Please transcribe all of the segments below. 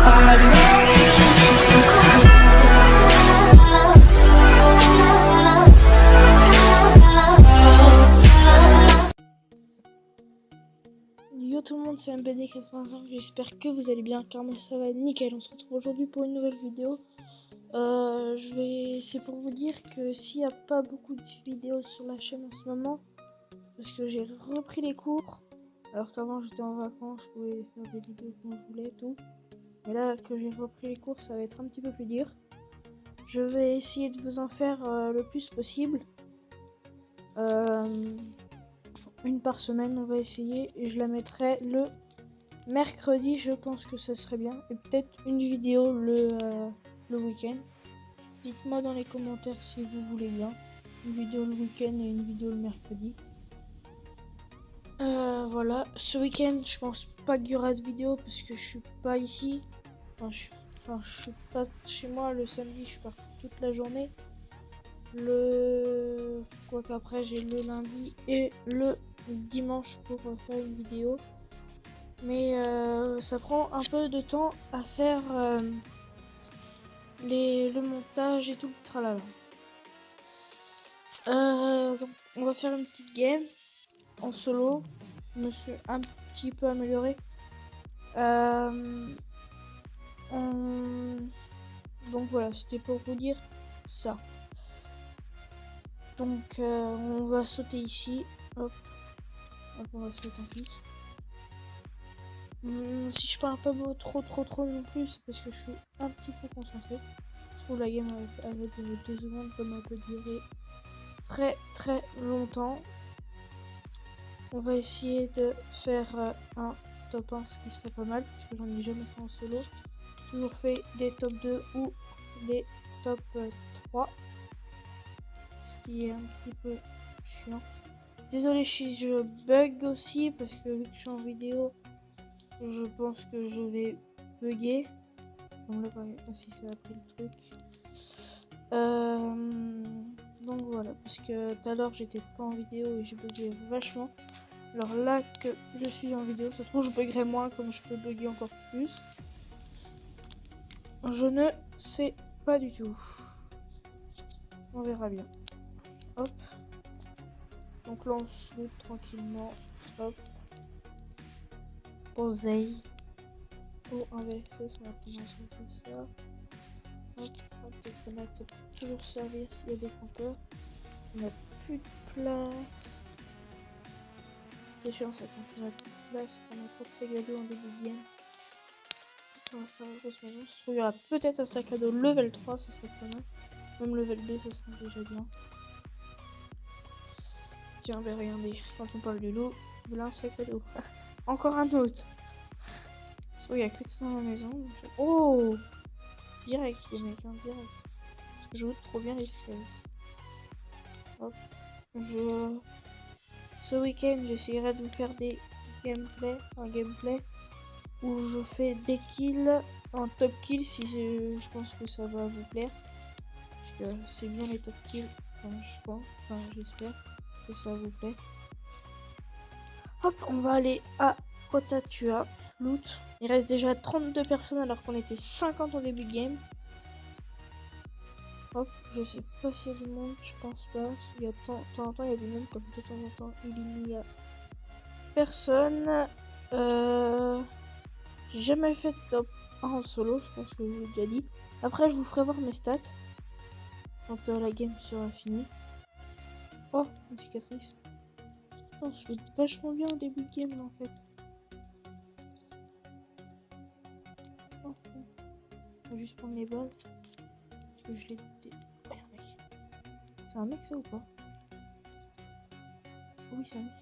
Yo tout le monde, c'est MBD85, j'espère que vous allez bien car moi ça va nickel. On se retrouve aujourd'hui pour une nouvelle vidéo. C'est pour vous dire que s'il n'y a pas beaucoup de vidéos sur la chaîne en ce moment, parce que j'ai repris les cours, alors qu'avant j'étais en vacances, je pouvais faire des vidéos quand je voulais et tout. Mais là que j'ai repris les cours, ça va être un petit peu plus dur. Je vais essayer de vous en faire le plus possible. Une par semaine, on va essayer, et je la mettrai le mercredi, je pense que ça serait bien, et peut-être une vidéo le week-end. Dites-moi dans les commentaires si vous voulez bien une vidéo le week-end et une vidéo le mercredi. Voilà, ce week-end je pense pas qu'il y aura de vidéo parce que je suis pas ici, je suis pas chez moi. Le samedi je suis parti toute la journée, quoi qu'après j'ai le lundi et le dimanche pour faire une vidéo, mais ça prend un peu de temps à faire le montage et tout le tralala. Donc on va faire une petite game en solo. Je me suis un petit peu amélioré. Donc voilà, c'était pour vous dire ça. Donc on va sauter ici. Hop, on va sauter en plus. Si je parle pas trop non plus, c'est parce que je suis un petit peu concentré. Je trouve la game avec 2 secondes, comme elle peut durer très longtemps. On va essayer de faire un top 1, ce qui serait pas mal, parce que j'en ai jamais fait en solo. J'ai toujours fait des top 2 ou des top 3, ce qui est un petit peu chiant. Désolé si je bug aussi, parce que vu que je suis en vidéo, je pense que je vais bugger. Donc là, si ça a pris le truc. Donc voilà, parce que tout à l'heure j'étais pas en vidéo et j'ai bugué vachement. Alors là que je suis en vidéo, ça se trouve je buggerai moins, comme je peux bugger encore plus. Je ne sais pas du tout. On verra bien. Hop. Donc là on se loot tranquillement. Hop. Oseille. Oh, un VSS, on va commencer comme ça. Hop, des grenades, ça peut toujours servir s'il y a des campeurs. On n'a plus de place. C'est chiant ça quand on a plus de place, on n'a pas de sac à dos en début de game. On va faire une grosse maison. Je trouve qu'il y aura peut-être un sac à dos level 3, ça serait pas mal. Même level 2, ça serait déjà bien. Tiens, ben regardez, quand on parle du loup, voilà un sac à dos. Encore un autre. Il n'y a que ça dans la maison. Oh, direct les mecs, hein, direct. Je joue trop bien les spaces. Hop. Ce week-end, j'essaierai de vous faire des gameplay où je fais des kills en top kill, si je pense que ça va vous plaire. Parce que c'est bien les top kills, je pense, j'espère que ça vous plaît. Hop, on va aller à Kotatua, loot. Il reste déjà 32 personnes alors qu'on était 50 au début de game. Hop, je sais pas s'il y a du monde, je pense pas. Il y a de temps en temps il y a du monde, comme de temps en temps il n'y a personne. J'ai jamais fait de top 1 en solo, je pense que je vous l'ai déjà dit. Après je vous ferai voir mes stats quand la game sera finie. Oh, une cicatrice. Oh, je fais vachement bien au début de game là, en fait. Oh, je vais juste prendre les balles. Parce que je l'ai dit. Oh, un mec. C'est un mec ça ou pas? Oui, c'est un mec.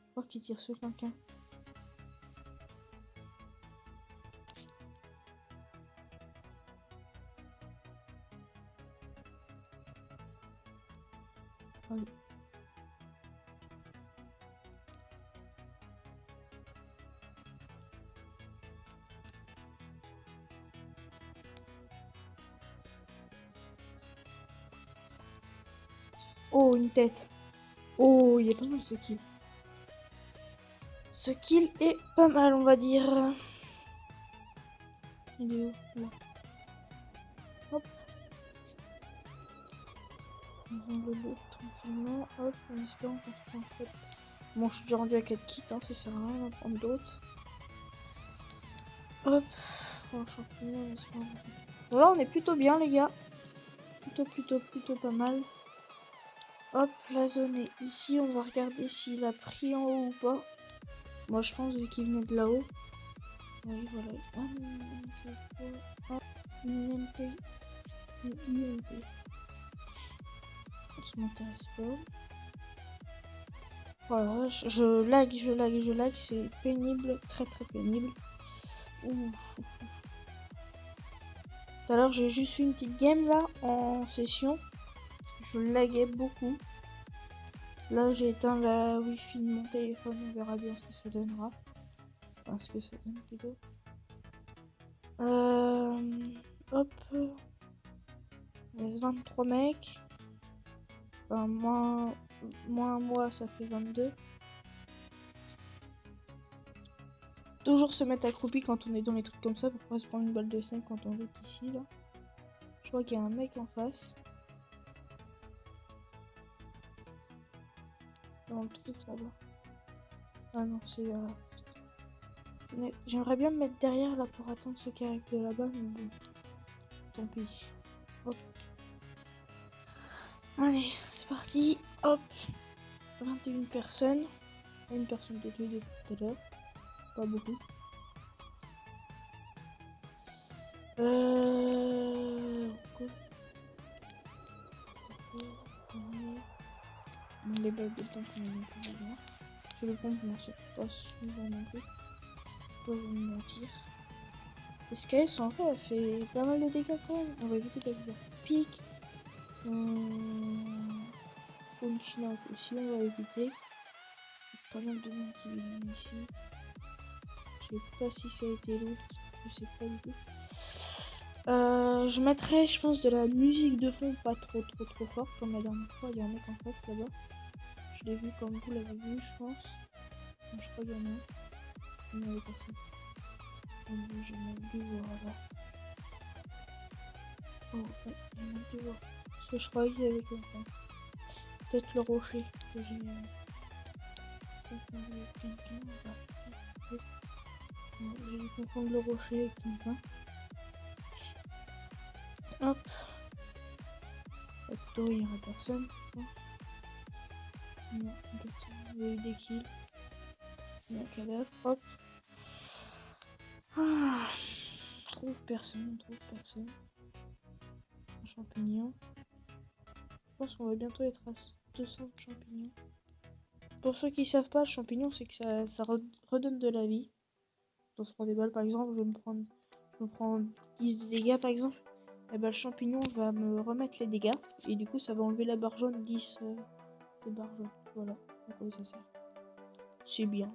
Je crois qu'il tire sur quelqu'un. Oui. Oh, une tête. Oh, il y a pas mal de kills. Ce kill est pas mal, on va dire. Il est où? Là. Hop. On prend le loot tranquillement. Hop, en espérant qu'on se prend en fait. Bon, je suis déjà rendu à 4 kits, hein, ça sert à rien d'en prendre d'autres. Hop. Oh, champignon, bon, là, on est plutôt bien, les gars. Plutôt pas mal. Hop, la zone est ici. On va regarder s'il a pris en haut ou pas. Moi, je pense, vu qu'il venait de là-haut. Oui, voilà. Hop, une MP. Une UMP. Ça m'intéresse pas. Voilà, je lag. C'est pénible. Très pénible. Ouf. Tout à l'heure, j'ai juste eu une petite game là en session. Je laguais beaucoup. Là, j'ai éteint la wifi de mon téléphone. On verra bien ce que ça donnera. Enfin, ce que ça donne plutôt. Hop. Il reste 23 mecs. Enfin, moins moi, ça fait 22. Toujours se mettre accroupi quand on est dans les trucs comme ça pour pas se prendre une balle de 5 quand on loot ici là. Je crois qu'il y a un mec en face. Dans le truc là-bas. Ah non, c'est j'aimerais bien me mettre derrière là pour attendre ceux qui arrivent de là-bas, mais bon. Tant pis. Hop. Allez, c'est parti. Hop. 21 personnes. Une personne de tuer depuis tout à l'heure. Pas beaucoup. Les balles de pompe, on en a plus besoin. Sur le pompe, non, c'est pas souvent non plus. Pas vous mentir. SKS en vrai, elle fait pas mal de dégâts quand même. On va éviter d'avoir pique. Punchina aussi, on va éviter. Pas mal de monde qui viennent ici. Je sais pas si ça a été loot, je sais pas du tout. Je mettrais, je pense, de la musique de fond pas trop forte comme la dernière fois. Il y a un mec en face là-bas. Je l'ai vu comme vous l'avez vu, je pense. Donc, je crois qu'il y en a un. Il y en avait personne. J'ai même dû voir là. Oh, ouais, j'ai même dû voir. Parce que je croyais qu'il y avait quelqu'un. Peut-être le rocher que j'ai. Quelqu'un. J'ai dû confondre le rocher avec quelqu'un. Hop. Hop, il y aura personne. Non, personne. Il y a eu des kills. Il y a un cadavre. Hop. Ah. Trouve personne. Un champignon. Je pense qu'on va bientôt être à 200 champignons. Pour ceux qui savent pas, le champignon, c'est que ça redonne de la vie. On se prend des balles, par exemple, je me prends 10 de dégâts, par exemple. Et ben, le champignon va me remettre les dégâts. Et du coup, ça va enlever la barre jaune, 10 de barre jaune. Voilà, à quoi ça sert. C'est bien.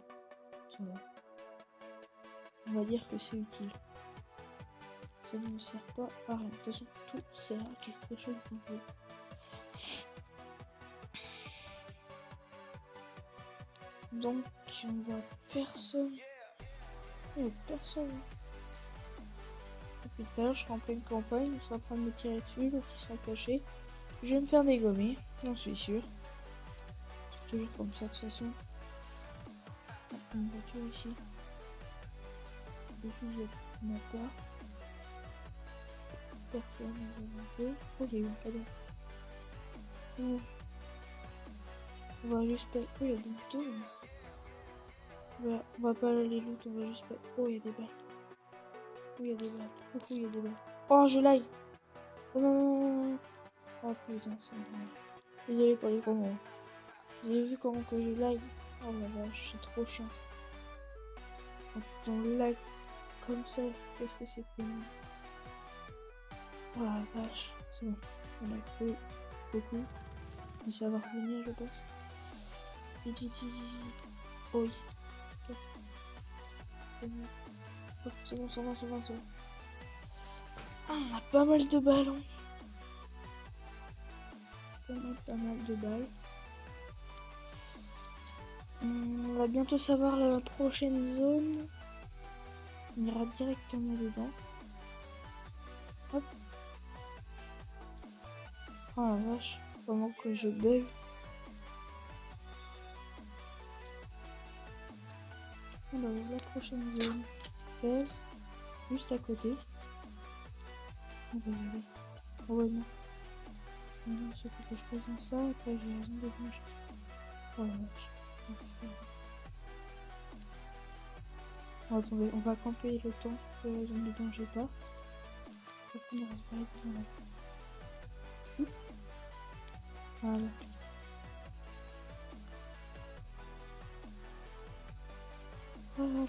Ça va. On va dire que c'est utile. Ça ne sert pas à rien. De toute façon, tout sert à quelque chose qu'on veut. Donc, on voit personne. Il n'y a personne. Depuis tout à l'heure, je serai en pleine campagne. Je serai en train de me tirer dessus. L'autre qui sera caché. Je vais me faire dégommer. J'en suis sûr. C'est toujours comme ça de toute façon. Une voiture ici. Ici, il n'y en a pas. Personne, un peu. Oh, il y a eu un cadavre. Oh. On va juste pas. Oh, il y a des motos. On va pas aller loot, on va juste pas. Oh, il y a des balles. Oh, il y a des balles. Coucou, il y a des balles. Oh, je lag. Oh non. Oh putain, c'est mal. Désolé pour les gros mots. Vous avez vu comment que je lag? Oh la vache, c'est trop chiant. Oh putain, le lag comme ça, qu'est-ce que c'est pénible. Oh la vache, c'est bon. On a cru beaucoup. Mais ça va revenir, je pense. Oh oui. Oh, c'est bon, c'est bon. Ah, on a pas mal de ballons. Pas mal de balles. On va bientôt savoir la prochaine zone. On ira directement dedans. Hop. Oh la vache, comment que je bug. Alors la prochaine zone, c'est juste à côté. On va y aller. Oh ouais non. Non, il faut que je fasse ça, après j'ai raison de manger ça. Oh la vache. Bon, attendez, on va camper le temps que la zone de danger parte. Après on ira se balader dans la... Voilà. Voilà.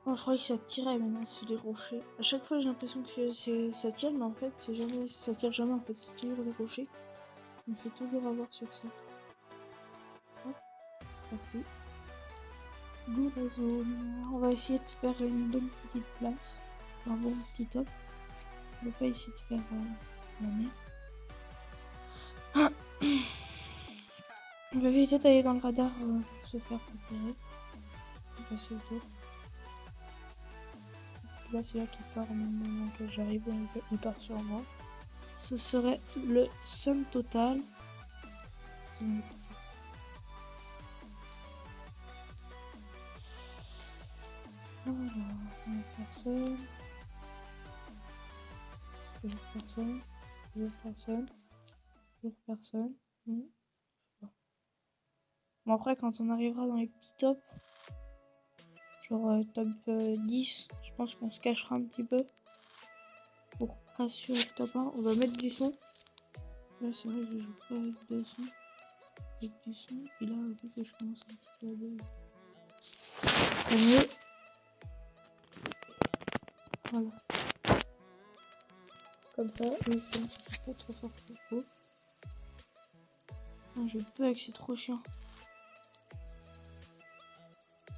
Bon, je crois que ça tirait maintenant sur les rochers. À chaque fois j'ai l'impression que ça tire, mais en fait c'est jamais, ça tire jamais en fait, c'est toujours les rochers. On fait toujours avoir sur ça. Hop, parti. Go la zone. On va essayer de faire une bonne petite place, un bon petit top. On va pas essayer de faire la merde. On va éviter d'aller dans le radar pour se faire repérer. On va passer autour. Là c'est là qu'il part au moment que j'arrive, il part sur moi. Ce serait le sum total. Voilà, personne. Personne. Personne. Personne. Bon après quand on arrivera dans les petits tops, genre top 10, je pense qu'on se cachera un petit peu pour assurer le top 1. On va mettre du son. Là c'est vrai que je joue pas avec de son. Avec du son. Et là vu que je commence un petit peu à bug. Mieux. Voilà. Comme ça, le son c'est pas trop fort trop faux. Je bug, c'est trop chiant.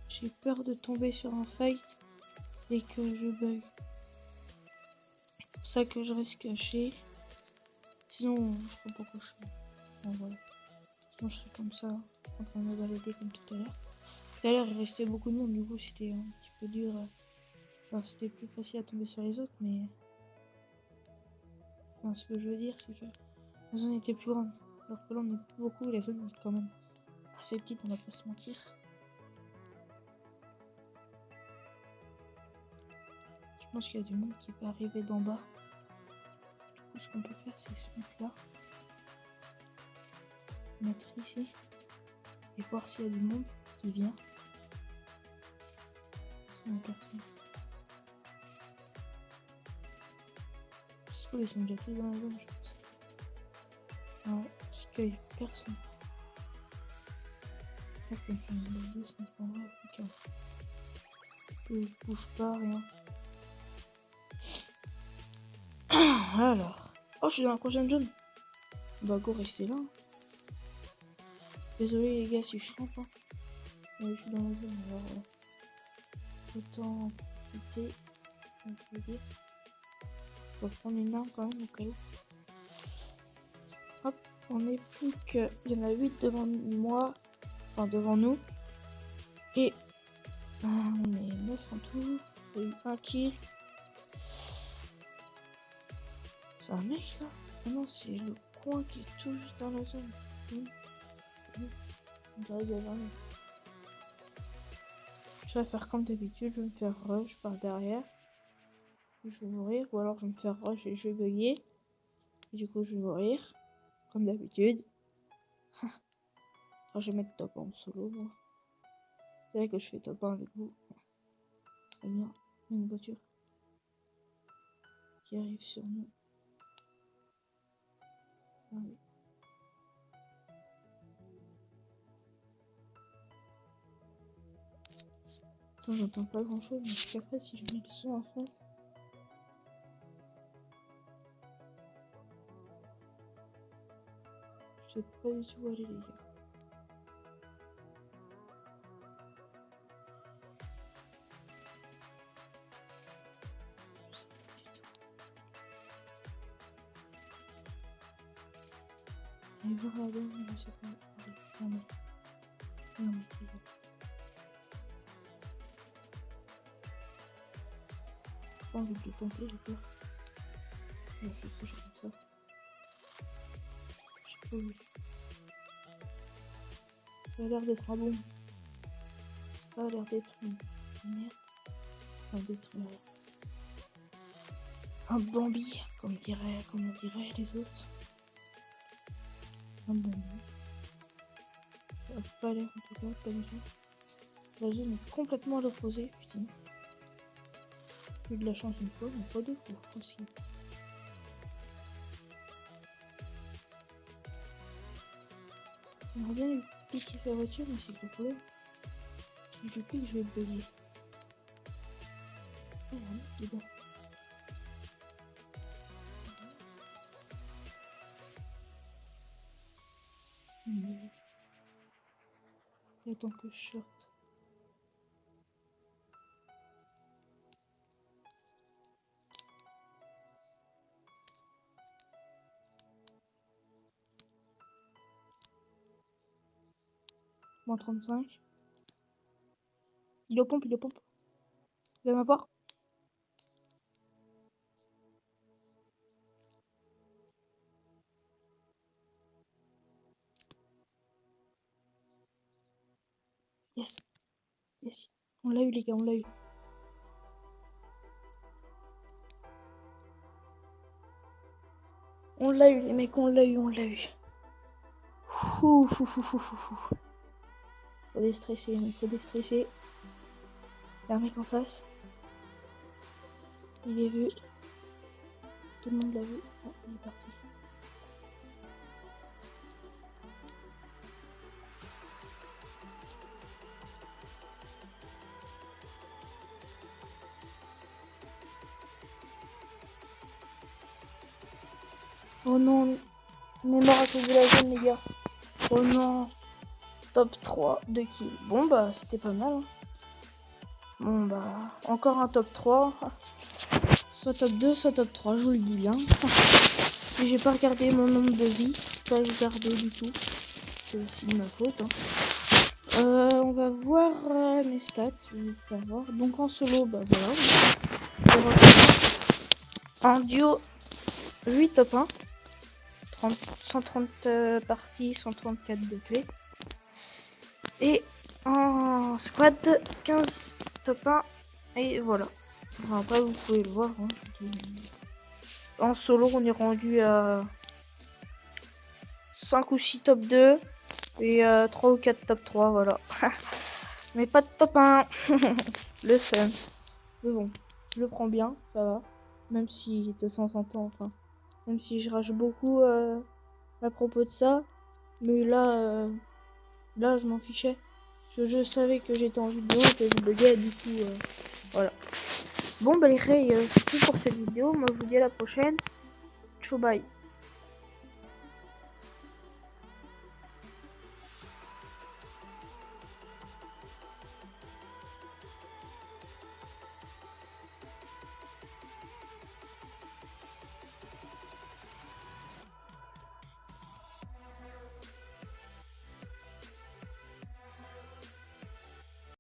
J'ai peur de tomber sur un fight et que je bug. C'est pour ça que je reste caché. Sinon, je ferai pas cocher. Bon, voilà. Sinon, je serais comme ça, en train de me balader comme tout à l'heure. Tout à l'heure, il restait beaucoup de monde, du coup, c'était un petit peu dur. Enfin, c'était plus facile à tomber sur les autres, mais. Enfin, ce que je veux dire, c'est que la zone était plus grande. Alors que là, on est plus beaucoup, et la zone est quand même assez petite, on va pas se mentir. Je pense qu'il y a du monde qui peut arriver d'en bas. Du coup, ce qu'on peut faire, c'est se mettre là. Mettre ici. Et voir s'il y a du monde qui vient. Sinon, personne. Ils sont déjà tous dans la zone, je pense. Alors, parce qu'il n'y a personne. Hop, on fait une belle ça me prendra plus qu'un. Je bouge pas, rien. Alors. Oh, je suis dans la prochaine zone. Bah, go, restez là. Désolé, les gars, si je rampe. Hein. Mais je suis dans la zone, alors. Autant profiter. Je veux dire. On va prendre une arme quand même au cas où. Hop, on est plus que. Il y en a 8 devant moi. Enfin, devant nous. Et. On est 9 en tout. Il y a eu un kill. C'est un mec là? Ah non, c'est le coin qui est tout juste dans la zone. On dirait qu'il y a un mec. Je vais faire comme d'habitude, je vais me faire rush par derrière. Je vais mourir, ou alors je vais me faire rush et je vais bugger. Et du coup, je vais mourir, comme d'habitude. Je vais mettre top 1 en solo, moi. C'est vrai que je fais top 1 avec vous. Très bien. Une voiture qui arrive sur nous. Allez. Attends, j'entends pas grand chose, mais qu'après, si je mets le son à fond. Je sais pas du tout où aller, les gars. Allez voir la dame, je sais pas. Non, non. Non, mais c'est bon. J'ai pas envie de le tenter, j'ai peur. On va essayer de faire comme ça. J'ai pas envie. Ça a l'air d'être un bon. Ça a l'air d'être une merde. Enfin, d'être un Bambi, comme on dirait les autres. Un Bambi. Ça a pas l'air en tout cas, pas du tout. La zone est complètement à l'opposé, putain. J'ai eu de la chance une fois, mais pas deux fois aussi. J'aimerais bien lui piquer sa voiture, mais c'est le problème. Si je pique, je vais le bugger. Oh, dedans. Il attend que je sorte. Moins 35. Il est aux pompes, il est aux pompes. Il va m'avoir. Yes. Yes. On l'a eu les gars, on l'a eu. On l'a eu les mecs, on l'a eu, on l'a eu. Fou. Faut déstresser, mais faut déstresser. Il y a un mec en face. Il est vu. Tout le monde l'a vu. Oh, il est parti. Oh non, on est mort à cause de la zone les gars. Oh non. Top 3 de kills. Bon bah c'était pas mal. Hein. Bon bah encore un top 3. Soit top 2, soit top 3, je vous le dis bien. Et j'ai pas regardé mon nombre de vies. Pas regardé du tout. C'est aussi de ma faute. Hein. On va voir mes stats. Je vais voir. Donc en solo, bah voilà. En duo, 8 top 1. 130 parties, 134 DP. Et en squad, 15 top 1. Et voilà. Enfin, après, vous pouvez le voir. Hein. En solo, on est rendu à 5 ou 6 top 2. Et 3 ou 4 top 3, voilà. Mais pas de top 1. Le fun. Mais bon, je le prends bien, ça va. Même si de temps en temps, enfin. Même si je rage beaucoup à propos de ça. Mais là, là je m'en fichais. Je savais que j'étais en vidéo, que je buguais, du coup, voilà. Bon, bah les rays, c'est tout pour cette vidéo. Moi, je vous dis à la prochaine. Ciao, bye.